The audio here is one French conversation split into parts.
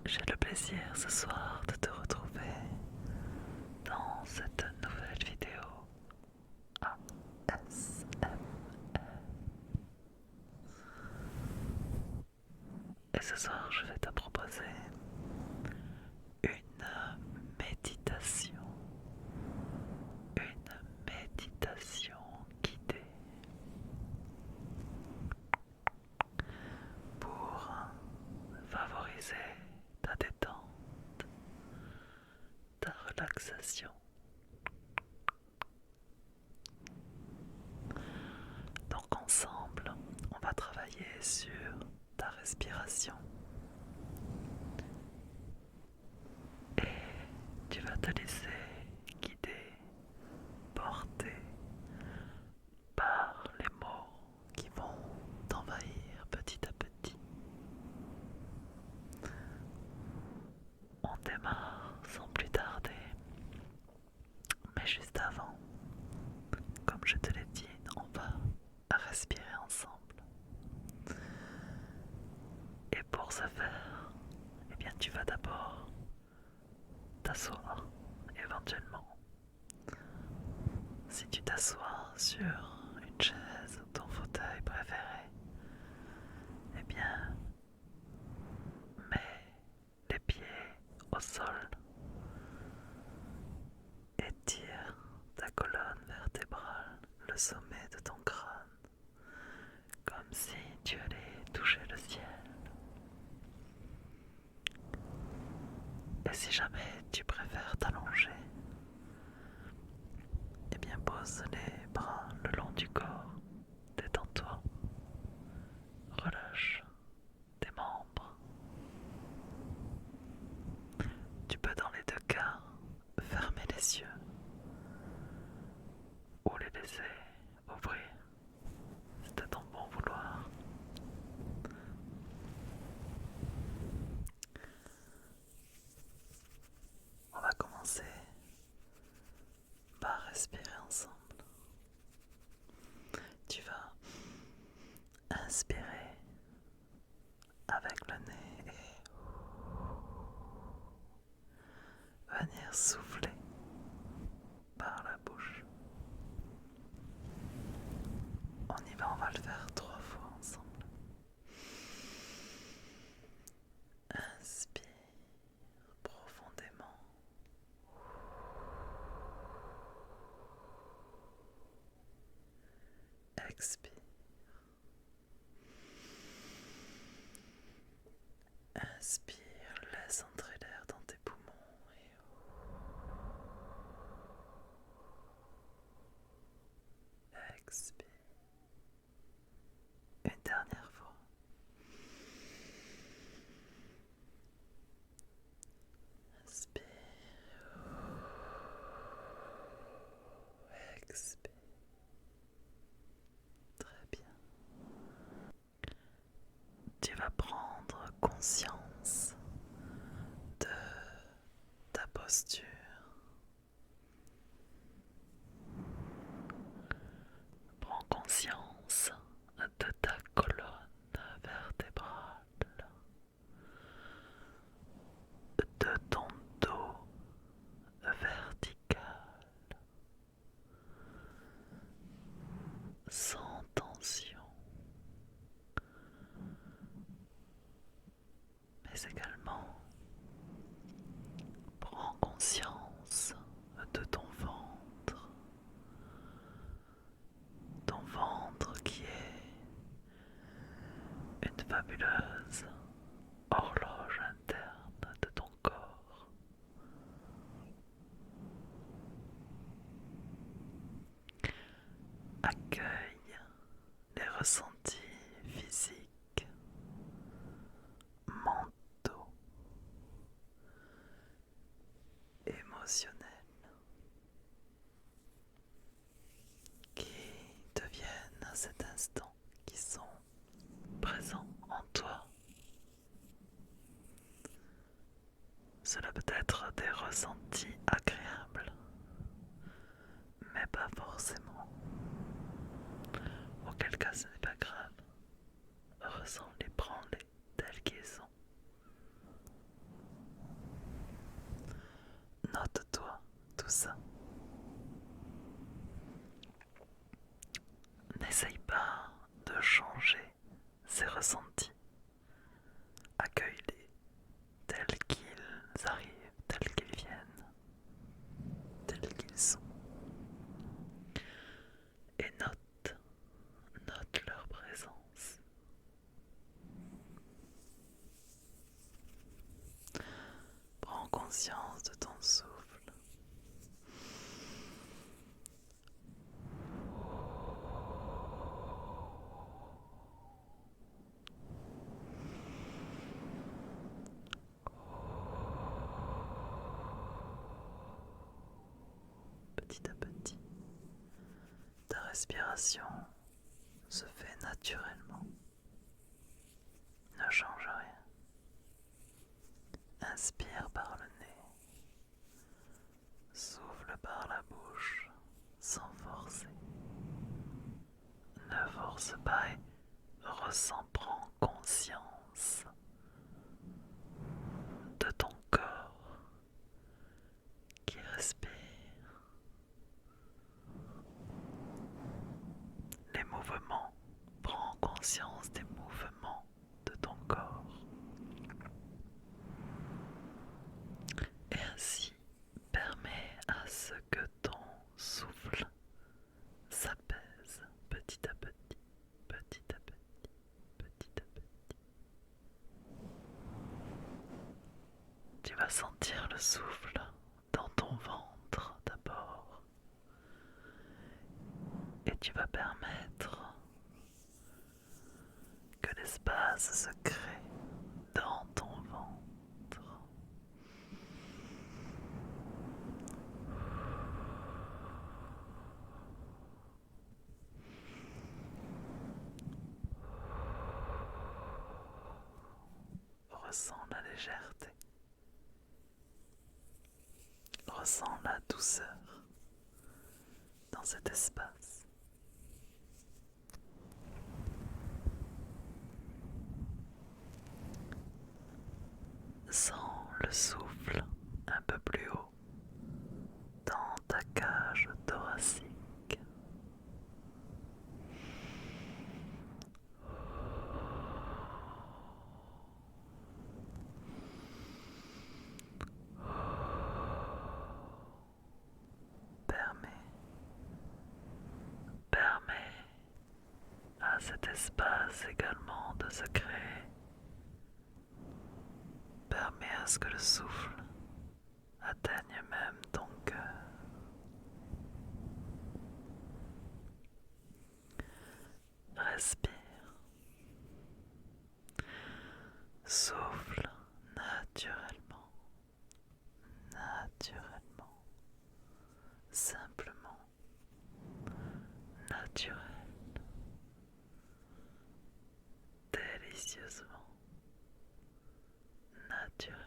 J'ai le plaisir ce soir de te retrouver dans cette nouvelle vidéo ASMR. Et ce soir, je vais te proposer une méditation. Une méditation guidée pour favoriser ta détente, ta relaxation. Donc ensemble, on va travailler sur ta respiration et tu vas te laisser guider, porter par les mots qui vont t'envahir petit à petit. On démarre sans plus tarder, mais juste avant, comme je te l'ai dit, on va respirer ensemble. Et pour ce faire, eh bien tu vas d'abord t'asseoir éventuellement. Si tu t'assois sur une chaise ou ton fauteuil préféré, eh bien mets les pieds au sol et tire ta colonne vertébrale, le sommet de ton crâne, comme si tu allais toucher le ciel. Et si jamais tu préfères t'allonger, eh bien pose les bras le long du corps, détends-toi, relâche tes membres. Tu peux dans les deux cas fermer les yeux ou les laisser ouvrir, c'est à ton bon vouloir. On va commencer par respirer ensemble. Tu vas inspirer avec le nez et venir souffler par la bouche. On y va, on va le faire 3 fois ensemble. Inspire profondément. Expire. Inspire, laisse entrer l'air dans tes poumons et expire. Une dernière fois. Inspire. Expire. Très bien. Tu vas prendre conscience de ta posture. Prends conscience de ta colonne vertébrale, de ton dos vertical, sans tension, mais également prends conscience de ton ventre qui est une fabuleuse horloge interne de ton corps. Accueille les ressentis physiques, mentaux, émotionnels qui deviennent à cet instant, qui sont présents en toi. Cela peut être des ressentis agréables, mais pas forcément. Auquel cas ce n'est pas grave. Ressens-les, prends-les tels qu'ils sont. conscience de ton souffle. Petit à petit, ta respiration se fait naturellement. Ne change rien. Inspire par le nez. Souffle par la bouche sans forcer. Ne force pas et ressens, prends conscience de ton corps qui respire. Les mouvements, prends conscience des mouvements de ton corps. Et ainsi, permets à ce que ton souffle s'apaise petit à petit, petit à petit, petit à petit. Tu vas sentir le souffle dans ton ventre d'abord. Et tu vas permettre que l'espace se crée dans ton ventre. Ressens la légèreté. Ressens la douceur dans cet espace. Sens le souffle un peu plus haut dans ta cage thoracique. Permets à cet espace également de se créer. Permets à ce que le souffle atteigne même ton cœur. Respire. Souffle naturellement, naturellement, simplement, naturel, délicieusement, naturel.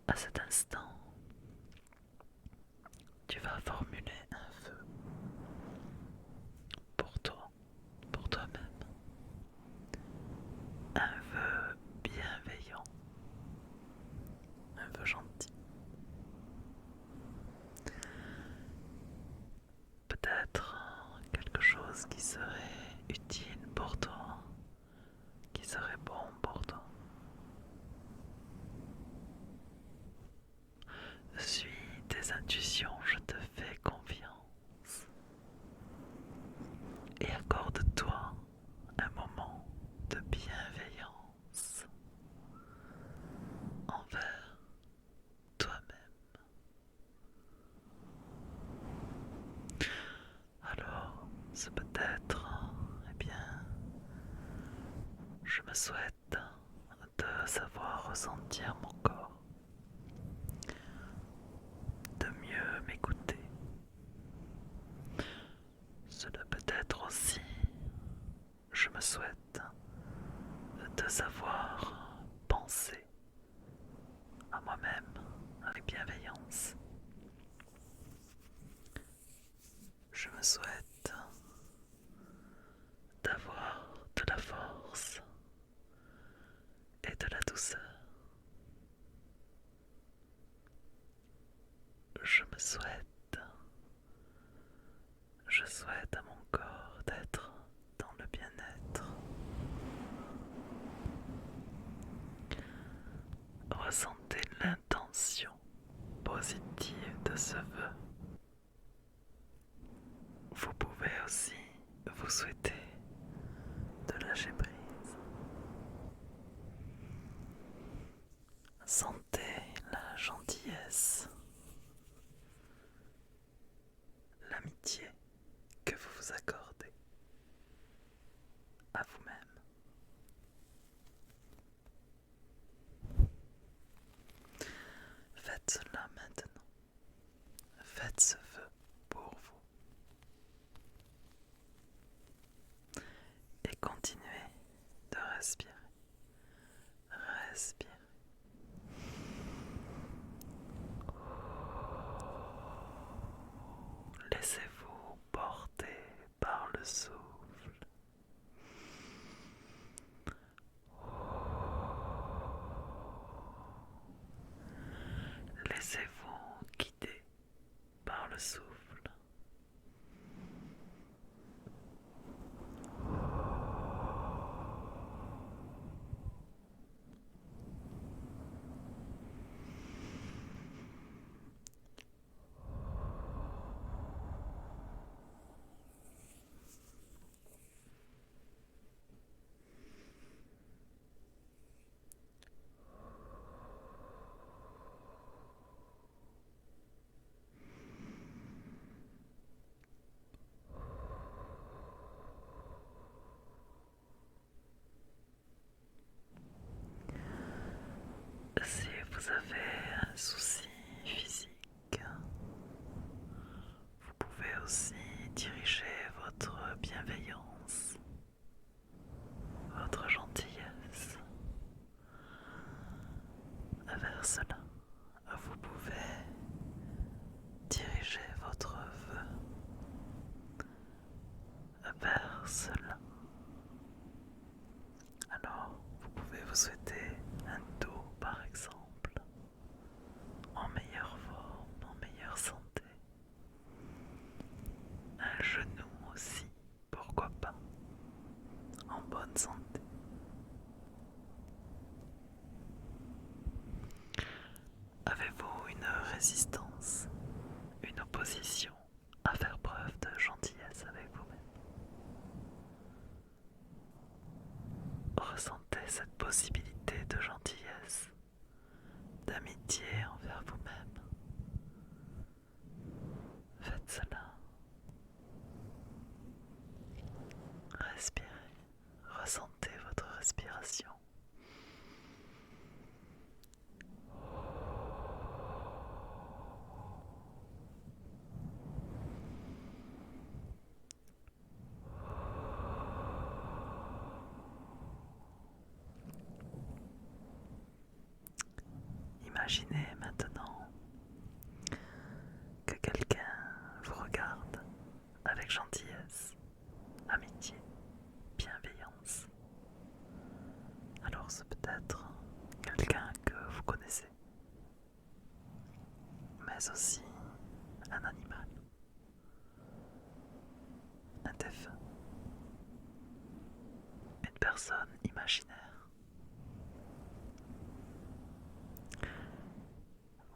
À cet instant, tu vas formuler un vœu pour toi, pour toi-même. Un vœu bienveillant, un vœu gentil. Peut-être quelque chose qui serait utile pour toi, qui serait bon pour toi. Suis tes intuitions, je te fais confiance. Et accorde-toi un moment de bienveillance envers toi-même. Alors, c'est peut-être, je me souhaite de savoir ressentir mon corps, de mieux m'écouter. Cela peut être aussi, je me souhaite de savoir penser à moi-même avec bienveillance. Je me souhaite d'avoir de la force et de la douceur. Je souhaite à mon corps d'être dans le bien-être. Ressentez l'intention positive de ce vœu. Vous pouvez aussi vous souhaiter de lâcher prise. Respirez. Respirez. Laissez-vous porter par le souffle. Laissez-vous guider par le souffle. Si vous avez un souci physique, vous pouvez aussi diriger votre bienveillance, votre gentillesse vers cela. Vous pouvez diriger votre vœu vers cela. Alors, vous pouvez vous souhaiter un dos par exemple, en meilleure forme, en meilleure santé. Un genou aussi, pourquoi pas, en bonne santé. Avez-vous une résistance, une opposition à faire preuve de gentillesse avec vous-même? Ressentez cette possibilité de gentillesse, d'amitié envers vous-même. Faites cela. Respirez. Ressentez votre respiration. Imaginez maintenant que quelqu'un vous regarde avec gentillesse, amitié, bienveillance. Alors c'est peut-être quelqu'un que vous connaissez, mais aussi un animal, un défunt, une personne imaginaire.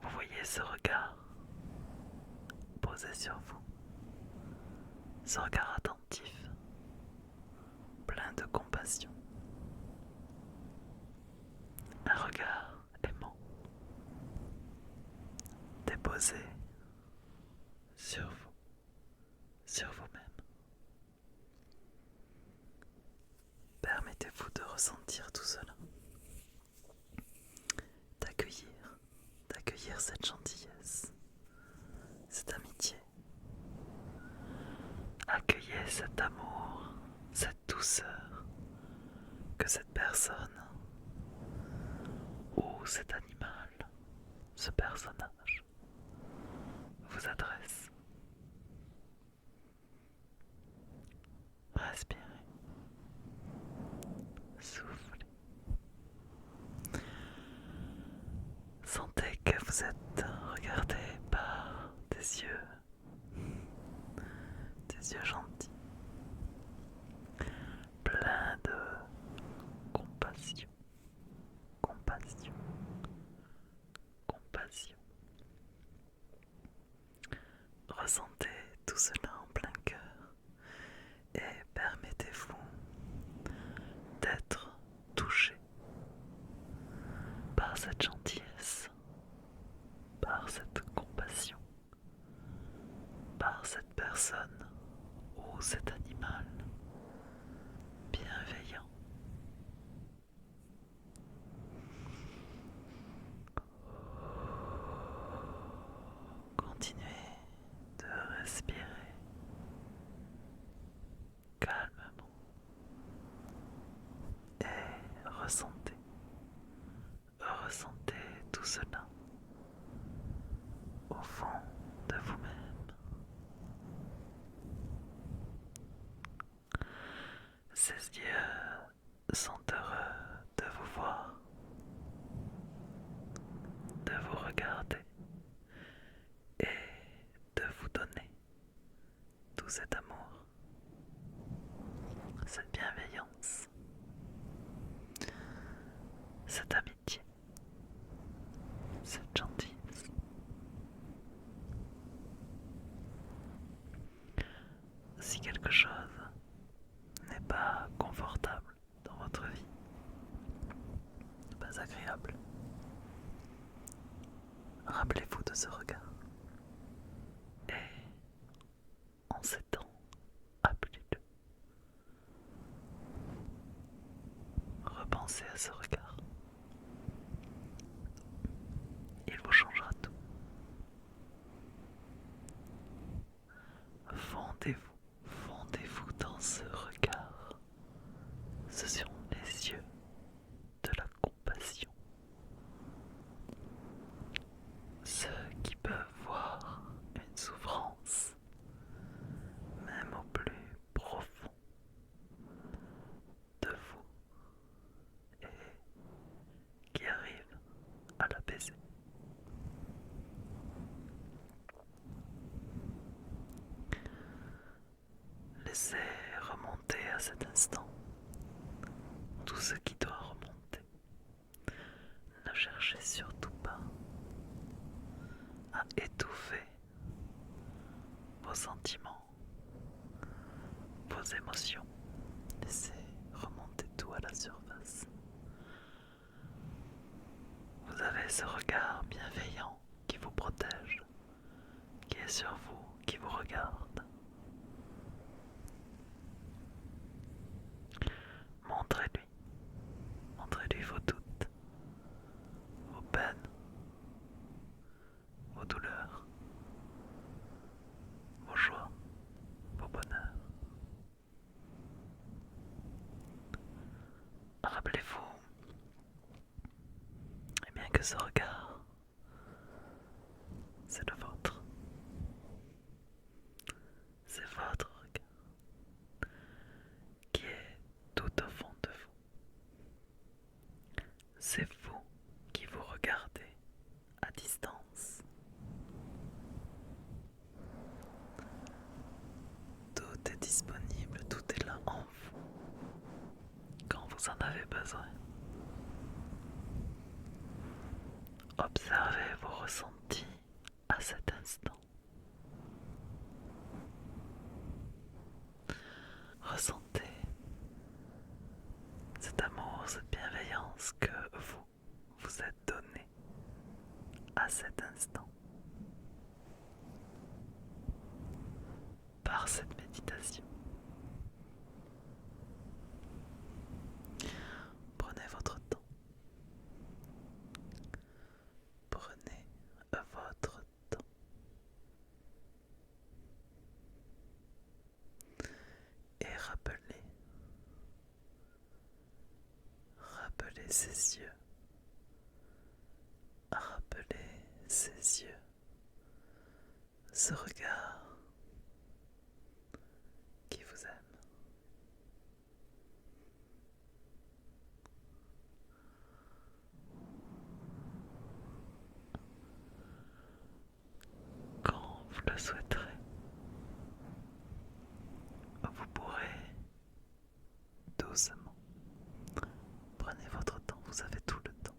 Vous voyez ce regard posé sur vous, ce regard attentif, plein de compassion, un regard aimant, déposé sur vous, sur vous-même. Permettez-vous de ressentir tout cela, d'accueillir cette gentillesse, cette amitié. Accueillez cet amour, cette douceur que cette personne ou cet animal, ce personnage, vous adresse. Respirez, soufflez. Sentez que vous êtes regardé par des yeux gentils, pleins de compassion, compassion, compassion. Ressentez tout cela en plein cœur et permettez-vous d'être touché par cette gentillesse, par cette compassion, par cette personne ou ressentez. Ressentez tout cela au fond de vous-même. Ces yeux sont heureux de vous voir, de vous regarder et de vous donner tout cet amour, cette bienveillance, cette amitié, cette gentillesse. Si quelque chose n'est pas confortable dans votre vie, pas agréable, rappelez-vous de ce regard. Et en ces temps, appelez-le. Repensez à ce regard. Il vous changera tout. Fondez-vous dans ce regard. Ce sont les yeux de la compassion. Ceux qui peuvent voir une souffrance, même au plus profond de vous, et qui arrivent à l'apaiser. Laissez remonter à cet instant tout ce qui doit remonter. Ne cherchez surtout pas à étouffer vos sentiments, vos émotions. Laissez remonter tout à la surface. Vous avez ce regard bienveillant qui vous protège, qui est sur vous, qui vous regarde. Montrez-lui vos doutes, vos peines, vos douleurs, vos joies, vos bonheurs. Rappelez-vous, eh bien que ce regard, c'est le vôtre. C'est votre regard qui est tout au fond de vous. C'est vous qui vous regardez à distance. Tout est disponible, tout est là en vous quand vous en avez besoin. Observez vos ressentis à cet instant. Ressentez cet amour, cette bienveillance que vous êtes donné à cet instant par cette méditation. Prenez votre temps. Prenez votre temps. Et rappelez ses yeux. Rappelez ses yeux. Ce regard qui vous aime. Quand vous le souhaiterez, vous pourrez doucement. Prenez votre temps, vous avez tout le temps.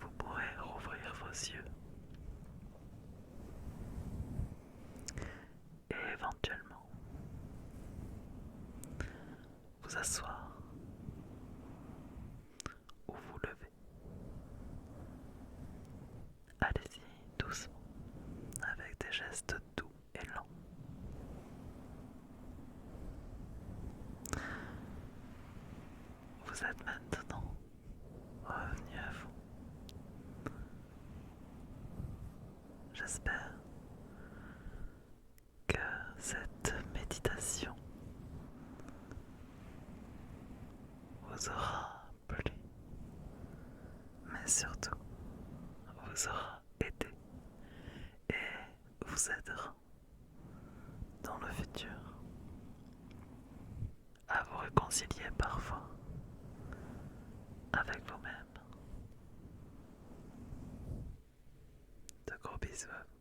Vous pourrez rouvrir vos yeux et éventuellement vous asseoir ou vous lever. Allez-y doucement, avec des gestes doux et lents. Vous êtes maintenant revenu à vous. J'espère que cette méditation vous vous aura aidé et vous aidera dans le futur à vous réconcilier parfois avec vous-même. De gros bisous à vous.